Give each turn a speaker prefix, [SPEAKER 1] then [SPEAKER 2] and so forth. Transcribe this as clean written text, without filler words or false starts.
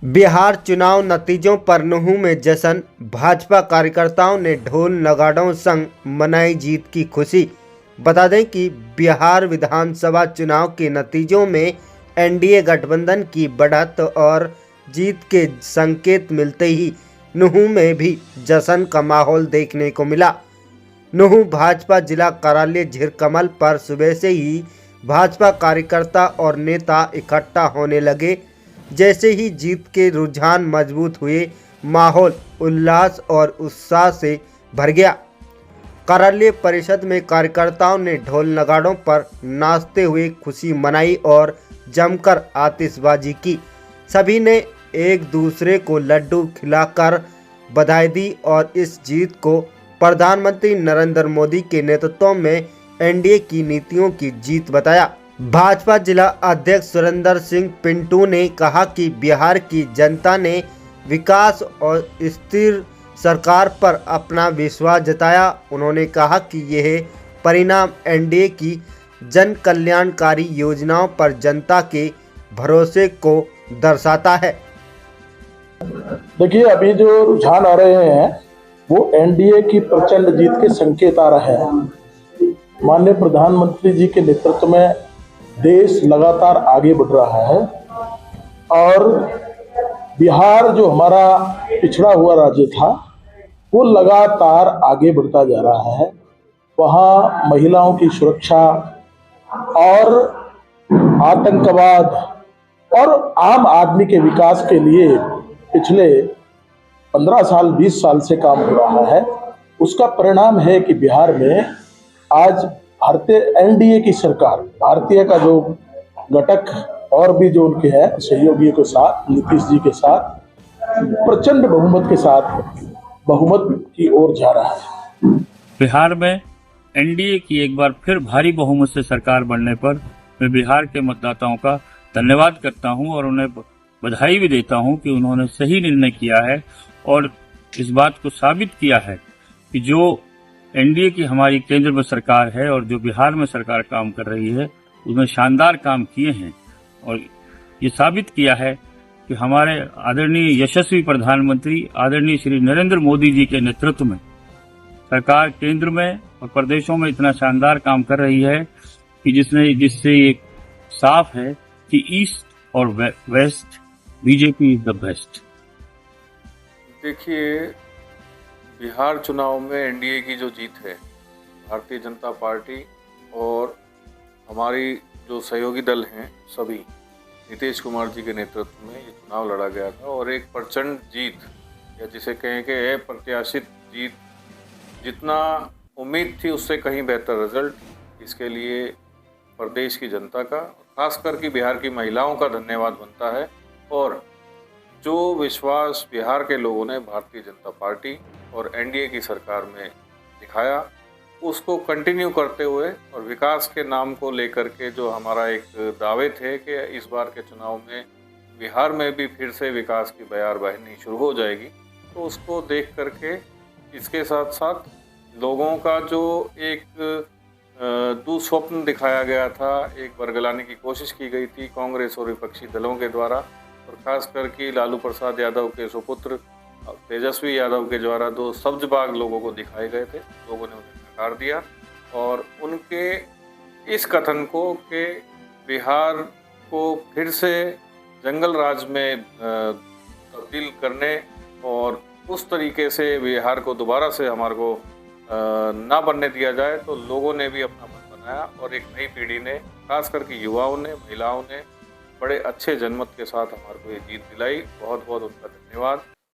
[SPEAKER 1] बिहार चुनाव नतीजों पर नूंह में जश्न, भाजपा कार्यकर्ताओं ने ढोल नगाड़ों संग मनाई जीत की खुशी। बता दें कि बिहार विधानसभा चुनाव के नतीजों में एनडीए गठबंधन की बढ़त और जीत के संकेत मिलते ही नूंह में भी जश्न का माहौल देखने को मिला। नूंह भाजपा जिला कार्यालय झिरकमल पर सुबह से ही भाजपा कार्यकर्ता और नेता इकट्ठा होने लगे। जैसे ही जीत के रुझान मजबूत हुए, माहौल उल्लास और उत्साह से भर गया। कार्यालय परिषद में कार्यकर्ताओं ने ढोल नगाड़ों पर नाचते हुए खुशी मनाई और जमकर आतिशबाजी की। सभी ने एक दूसरे को लड्डू खिलाकर बधाई दी और इस जीत को प्रधानमंत्री नरेंद्र मोदी के नेतृत्व में एनडीए की नीतियों की जीत बताया। भाजपा जिला अध्यक्ष सुरेंद्र सिंह पिंटू ने कहा कि बिहार की जनता ने विकास और स्थिर सरकार पर अपना विश्वास जताया। उन्होंने कहा कि यह परिणाम एनडीए की जन कल्याणकारी योजनाओं पर जनता के भरोसे को दर्शाता है।
[SPEAKER 2] देखिए, अभी जो रुझान आ रहे हैं वो एनडीए की प्रचंड जीत के संकेत आ रहे हैं। माननीय प्रधानमंत्री जी के नेतृत्व में देश लगातार आगे बढ़ रहा है और बिहार जो हमारा पिछड़ा हुआ राज्य था वो लगातार आगे बढ़ता जा रहा है। वहाँ महिलाओं की सुरक्षा और आतंकवाद और आम आदमी के विकास के लिए पिछले 15 साल 20 साल से काम हो रहा है। उसका परिणाम है कि बिहार में आज भारतीय एनडीए की सरकार, भारतीय का जो घटक और भी जो उनके हैं सहयोगियों के साथ, नीतीश जी के साथ प्रचंड बहुमत के साथ बहुमत की ओर जा रहा है।
[SPEAKER 3] बिहार में एनडीए की एक बार फिर भारी बहुमत से सरकार बनने पर मैं बिहार के मतदाताओं का धन्यवाद करता हूं और उन्हें बधाई भी देता हूं कि उन्होंने सही निर्णय किया है और इस बात को साबित किया है कि जो एनडीए की हमारी केंद्र में सरकार है और जो बिहार में सरकार काम कर रही है उसने शानदार काम किए हैं और ये साबित किया है कि हमारे आदरणीय यशस्वी प्रधानमंत्री आदरणीय श्री नरेंद्र मोदी जी के नेतृत्व में सरकार केंद्र में और प्रदेशों में इतना शानदार काम कर रही है कि जिससे ये साफ है कि ईस्ट और west BJP is the best.
[SPEAKER 4] देखिए, बिहार चुनाव में एनडीए की जो जीत है, भारतीय जनता पार्टी और हमारी जो सहयोगी दल हैं सभी, नीतीश कुमार जी के नेतृत्व में ये चुनाव लड़ा गया था और एक प्रचंड जीत या जिसे कहें कि अप्रत्याशित जीत, जितना उम्मीद थी उससे कहीं बेहतर रिजल्ट, इसके लिए प्रदेश की जनता का, खासकर कि बिहार की महिलाओं का धन्यवाद बनता है। और जो विश्वास बिहार के लोगों ने भारतीय जनता पार्टी और एनडीए की सरकार में दिखाया उसको कंटिन्यू करते हुए और विकास के नाम को लेकर के जो हमारा एक दावे थे कि इस बार के चुनाव में बिहार में भी फिर से विकास की बयार बहनी शुरू हो जाएगी, तो उसको देख करके इसके साथ साथ लोगों का जो एक दुस्वप्न दिखाया गया था, एक बरगलाने की कोशिश की गई थी कांग्रेस और विपक्षी दलों के द्वारा, और खासकर कि लालू प्रसाद यादव के सुपुत्र तेजस्वी यादव के द्वारा दो सब्ज बाग लोगों को दिखाए गए थे, लोगों ने उन्हें नकार दिया और उनके इस कथन को कि बिहार को फिर से जंगल राज में तब्दील करने और उस तरीके से बिहार को दोबारा से हमारे को ना बनने दिया जाए, तो लोगों ने भी अपना मन बनाया और एक नई पीढ़ी ने, खास करके युवाओं ने, महिलाओं ने बड़े अच्छे जनमत के साथ हमारे को ये जीत दिलाई। बहुत बहुत उनका धन्यवाद।